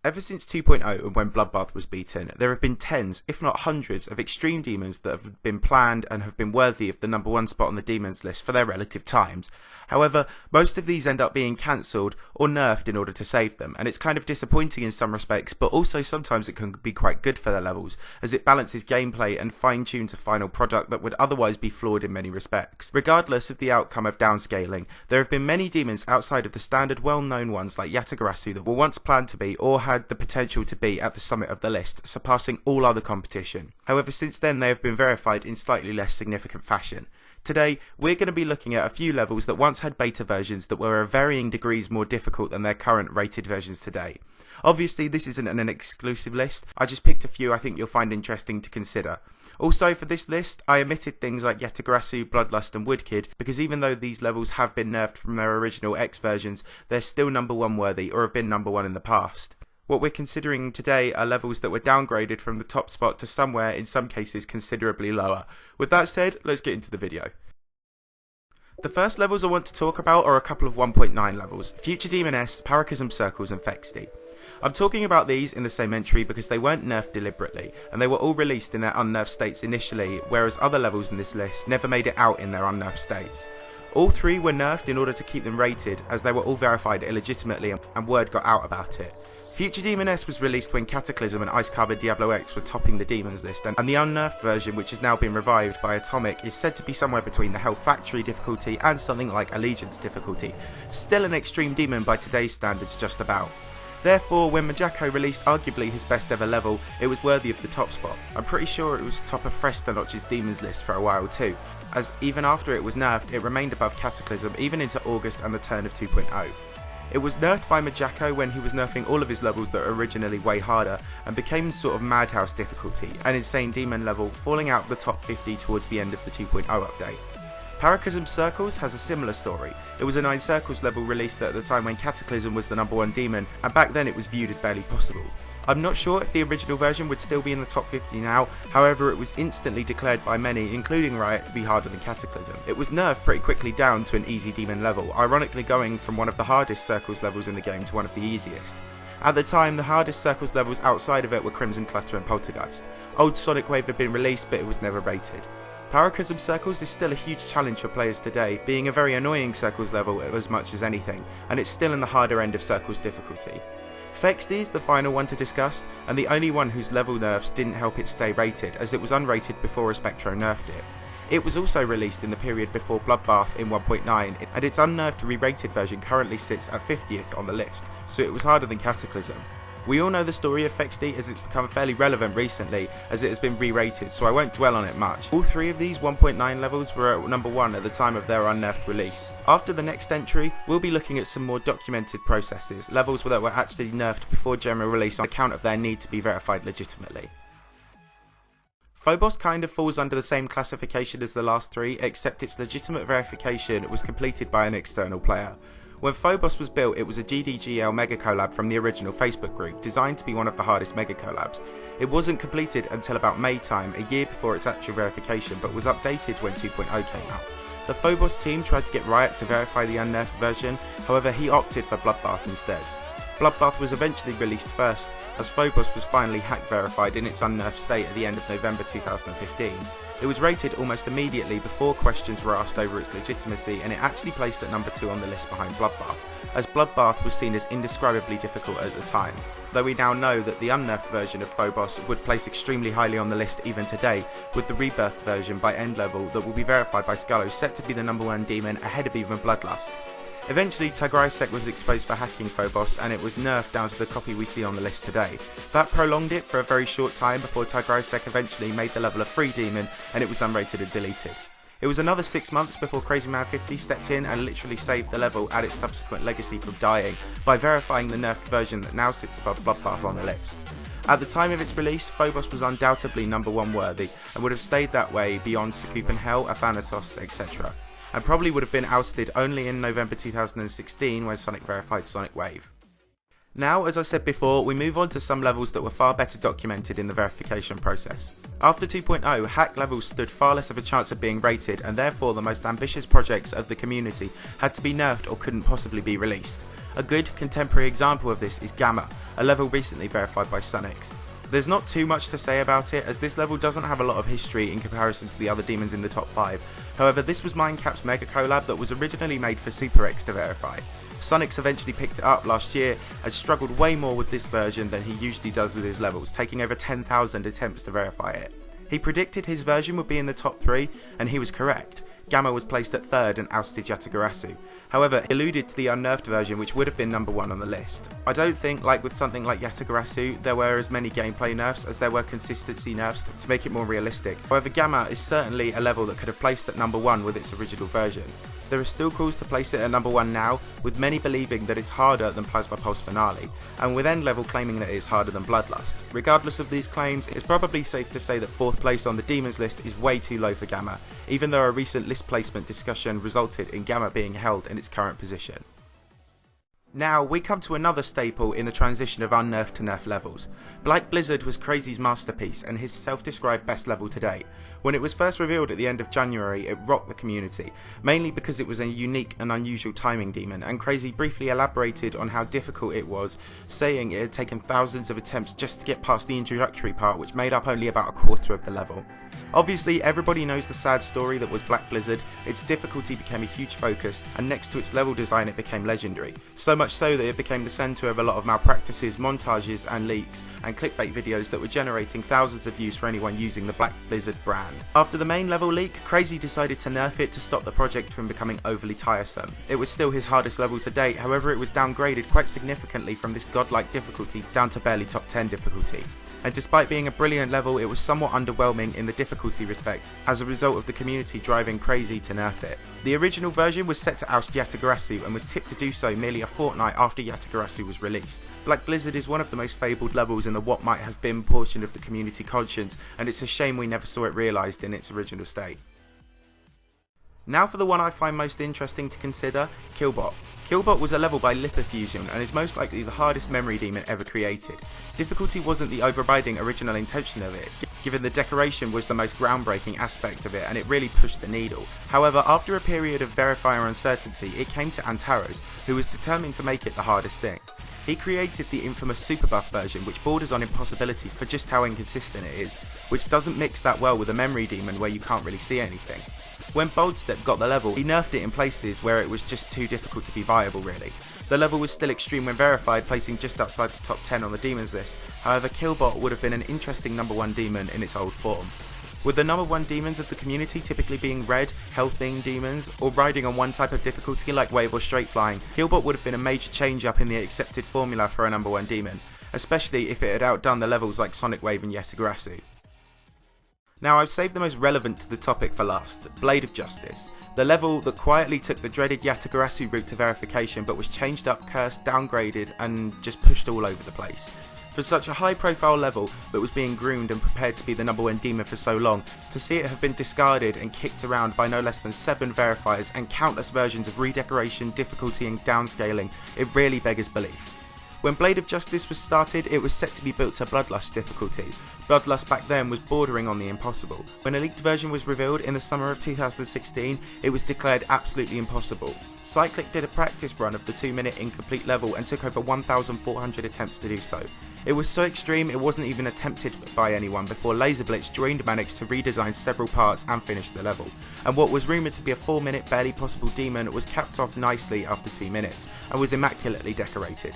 Ever since 2.0 and when Bloodbath was beaten, there have been tens, if not hundreds, of extreme demons that have been planned and have been worthy of the number one spot on the demons list for their relative times. However, most of these end up being cancelled or nerfed in order to save them, and it's kind of disappointing in some respects, but also sometimes it can be quite good for their levels, as it balances gameplay and fine-tunes a final product that would otherwise be flawed in many respects. Regardless of the outcome of downscaling, there have been many demons outside of the standard well-known ones like Yatagarasu that were once planned to be or had the potential to be at the summit of the list, surpassing all other competition. However, since then they have been verified in slightly less significant fashion. Today, we're going to be looking at a few levels that once had beta versions that were of varying degrees more difficult than their current rated versions today. Obviously, this isn't an exclusive list, I just picked a few I think you'll find interesting to consider. Also, for this list, I omitted things like Yatagarasu, Bloodlust and Woodkid, because even though these levels have been nerfed from their original X versions, they're still number one worthy or have been number one in the past. What we're considering today are levels that were downgraded from the top spot to somewhere, in some cases, considerably lower. With that said, let's get into the video. The first levels I want to talk about are a couple of 1.9 levels, Future Demon S, Paracosm Circles and Fexty. I'm talking about these in the same entry because they weren't nerfed deliberately, and they were all released in their unnerfed states initially, whereas other levels in this list never made it out in their unnerfed states. All three were nerfed in order to keep them rated, as they were all verified illegitimately and word got out about it. Future Demon S was released when Cataclysm and Ice Carbon Diablo X were topping the demons list, and the unnerfed version, which has now been revived by Atomic, is said to be somewhere between the Hell Factory difficulty and something like Allegiance difficulty. Still an extreme demon by today's standards just about. Therefore, when Majako released arguably his best ever level, it was worthy of the top spot. I'm pretty sure it was top of Frestanotch's demons list for a while too, as even after it was nerfed, it remained above Cataclysm even into August and the turn of 2.0. It was nerfed by Majako when he was nerfing all of his levels that were originally way harder, and became sort of Madhouse difficulty, an insane demon level, falling out of the top 50 towards the end of the 2.0 update. Paracosm Circles has a similar story. It was a 9 circles level released at the time when Cataclysm was the number one demon, and back then it was viewed as barely possible. I'm not sure if the original version would still be in the top 50 now, however it was instantly declared by many, including Riot, to be harder than Cataclysm. It was nerfed pretty quickly down to an easy demon level, ironically going from one of the hardest circles levels in the game to one of the easiest. At the time, the hardest circles levels outside of it were Crimson Clutter and Poltergeist. Old Sonic Wave had been released, but it was never rated. Paracosm Circles is still a huge challenge for players today, being a very annoying circles level as much as anything, and it's still in the harder end of circles difficulty. Fexty is the final one to discuss, and the only one whose level nerfs didn't help it stay rated, as it was unrated before a Spectro nerfed it. It was also released in the period before Bloodbath in 1.9, and its unnerfed re-rated version currently sits at 50th on the list, so it was harder than Cataclysm. We all know the story of Fexty, as it's become fairly relevant recently as it has been re-rated, so I won't dwell on it much. All three of these 1.9 levels were at number 1 at the time of their unnerfed release. After the next entry, we'll be looking at some more documented processes, levels that were actually nerfed before general release on account of their need to be verified legitimately. Phobos kind of falls under the same classification as the last three, except its legitimate verification was completed by an external player. When Phobos was built, it was a GDGL mega collab from the original Facebook group, designed to be one of the hardest mega collabs. It wasn't completed until about May time, a year before its actual verification, but was updated when 2.0 came out. The Phobos team tried to get Riot to verify the unnerfed version, however he opted for Bloodbath instead. Bloodbath was eventually released first, as Phobos was finally hack verified in its unnerfed state at the end of November 2015. It was rated almost immediately before questions were asked over its legitimacy, and it actually placed at number 2 on the list behind Bloodbath, as Bloodbath was seen as indescribably difficult at the time. Though we now know that the unnerfed version of Phobos would place extremely highly on the list even today, with the rebirthed version by end level that will be verified by Scullo set to be the number 1 demon ahead of even Bloodlust. Eventually, Tigrisec was exposed for hacking Phobos, and it was nerfed down to the copy we see on the list today. That prolonged it for a very short time before Tigrisec eventually made the level a free demon, and it was unrated and deleted. It was another 6 months before CrazyMan50 stepped in and literally saved the level and its subsequent legacy from dying by verifying the nerfed version that now sits above Bloodbath on the list. At the time of its release, Phobos was undoubtedly number 1 worthy, and would have stayed that way beyond Sakupan Hell, Athanatos, etc. And probably would have been ousted only in November 2016 when Sonic verified Sonic Wave. Now, as I said before, we move on to some levels that were far better documented in the verification process. After 2.0, hack levels stood far less of a chance of being rated, and therefore the most ambitious projects of the community had to be nerfed or couldn't possibly be released. A good contemporary example of this is Gamma, a level recently verified by Manix. There's not too much to say about it, as this level doesn't have a lot of history in comparison to the other demons in the top 5. However, this was Minecraft's mega collab that was originally made for Super X to verify. Manix eventually picked it up last year and struggled way more with this version than he usually does with his levels, taking over 10,000 attempts to verify it. He predicted his version would be in the top 3, and he was correct. Gamma was placed at 3rd and ousted Yatagarasu. However, he alluded to the unnerfed version, which would have been number 1 on the list. I don't think, like with something like Yatagarasu, there were as many gameplay nerfs as there were consistency nerfs to make it more realistic. However, Gamma is certainly a level that could have placed at number 1 with its original version. There are still calls to place it at number 1 now, with many believing that it's harder than Plasma Pulse Finale, and with End Level claiming that it is harder than Bloodlust. Regardless of these claims, it's probably safe to say that 4th place on the Demons list is way too low for Gamma, even though a recent list placement discussion resulted in Gamma being held in its current position. Now, we come to another staple in the transition of unnerfed to nerf levels. Black Blizzard was Crazy's masterpiece and his self-described best level to date. When it was first revealed at the end of January, it rocked the community, mainly because it was a unique and unusual timing demon, and Crazy briefly elaborated on how difficult it was, saying it had taken thousands of attempts just to get past the introductory part, which made up only about a quarter of the level. Obviously, everybody knows the sad story that was Black Blizzard. Its difficulty became a huge focus, and next to its level design it became legendary. So much so that it became the centre of a lot of malpractices, montages and leaks, and clickbait videos that were generating thousands of views for anyone using the Black Blizzard brand. After the main level leak, Crazy decided to nerf it to stop the project from becoming overly tiresome. It was still his hardest level to date, however it was downgraded quite significantly from this godlike difficulty down to barely top 10 difficulty. And despite being a brilliant level, it was somewhat underwhelming in the difficulty respect, as a result of the community driving Crazy to nerf it. The original version was set to oust Yatagarasu and was tipped to do so merely a fortnight after Yatagarasu was released. Black Blizzard is one of the most fabled levels in the what might have been portion of the community conscience, and it's a shame we never saw it realised in its original state. Now for the one I find most interesting to consider, Killbot. Killbot was a level by Lithifusion and is most likely the hardest memory demon ever created. Difficulty wasn't the overriding original intention of it, given the decoration was the most groundbreaking aspect of it and it really pushed the needle. However, after a period of verifier uncertainty, it came to Antaros, who was determined to make it the hardest thing. He created the infamous super buff version, which borders on impossibility for just how inconsistent it is, which doesn't mix that well with a memory demon where you can't really see anything. When Boldstep got the level, he nerfed it in places where it was just too difficult to be viable really. The level was still extreme when verified, placing just outside the top 10 on the demons list. However, Killbot would have been an interesting number 1 demon in its old form. With the number 1 demons of the community typically being red, health-themed demons, or riding on one type of difficulty like wave or straight flying, Killbot would have been a major change up in the accepted formula for a number 1 demon, especially if it had outdone the levels like Sonic Wave and Yatagarasu. Now I've saved the most relevant to the topic for last, Blade of Justice, the level that quietly took the dreaded Yatagarasu route to verification but was changed up, cursed, downgraded and just pushed all over the place. For such a high profile level that was being groomed and prepared to be the number 1 demon for so long, to see it have been discarded and kicked around by no less than 7 verifiers and countless versions of redecoration, difficulty and downscaling, it really beggars belief. When Blade of Justice was started, it was set to be built to Bloodlust difficulty. Bloodlust back then was bordering on the impossible. When a leaked version was revealed in the summer of 2016, it was declared absolutely impossible. Cyclic did a practice run of the 2-minute incomplete level and took over 1,400 attempts to do so. It was so extreme it wasn't even attempted by anyone before LazerBlitz joined Manix to redesign several parts and finish the level. And what was rumoured to be a 4-minute barely possible demon was capped off nicely after 2 minutes and was immaculately decorated.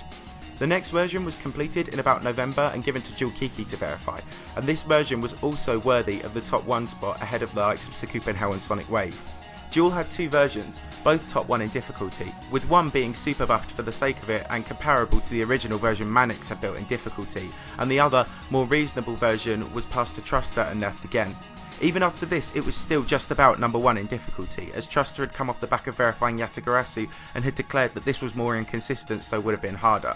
The next version was completed in about November and given to Jewel Kiki to verify, and this version was also worthy of the top 1 spot ahead of the likes of Sakupenhell and Sonic Wave. Jewel had 2 versions, both top 1 in difficulty, with one being super buffed for the sake of it and comparable to the original version Manix had built in difficulty, and the other, more reasonable version was passed to Truster and nerfed again. Even after this, it was still just about number 1 in difficulty, as Truster had come off the back of verifying Yatagarasu and had declared that this was more inconsistent so would have been harder.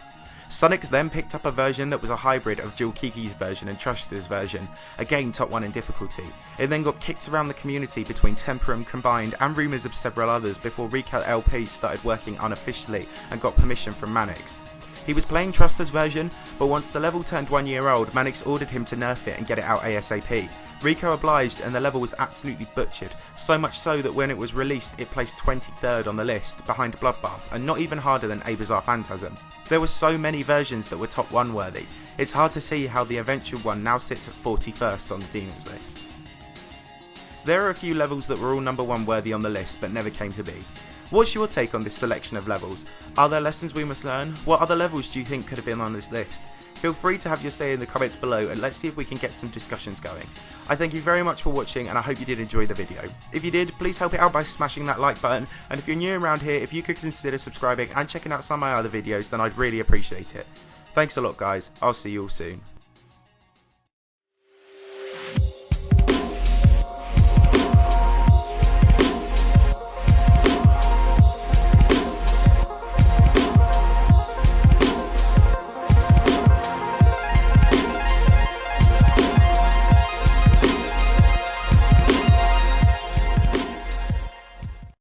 Sonix then picked up a version that was a hybrid of Jewel Kiki's version and Truster's version, again top 1 in difficulty. It then got kicked around the community between Temporum Combined and rumours of several others before Recal LP started working unofficially and got permission from Manix. He was playing Truster's version, but once the level turned 1 year old, Manix ordered him to nerf it and get it out ASAP. Rico obliged and the level was absolutely butchered, so much so that when it was released it placed 23rd on the list, behind Bloodbath, and not even harder than A Bizarre Phantasm. There were so many versions that were top 1 worthy, it's hard to see how the eventual one now sits at 41st on the Demons list. So there are a few levels that were all number 1 worthy on the list but never came to be. What's your take on this selection of levels? Are there lessons we must learn? What other levels do you think could have been on this list? Feel free to have your say in the comments below and let's see if we can get some discussions going. I thank you very much for watching and I hope you did enjoy the video. If you did, please help it out by smashing that like button, and if you're new around here, if you could consider subscribing and checking out some of my other videos, then I'd really appreciate it. Thanks a lot guys, I'll see you all soon.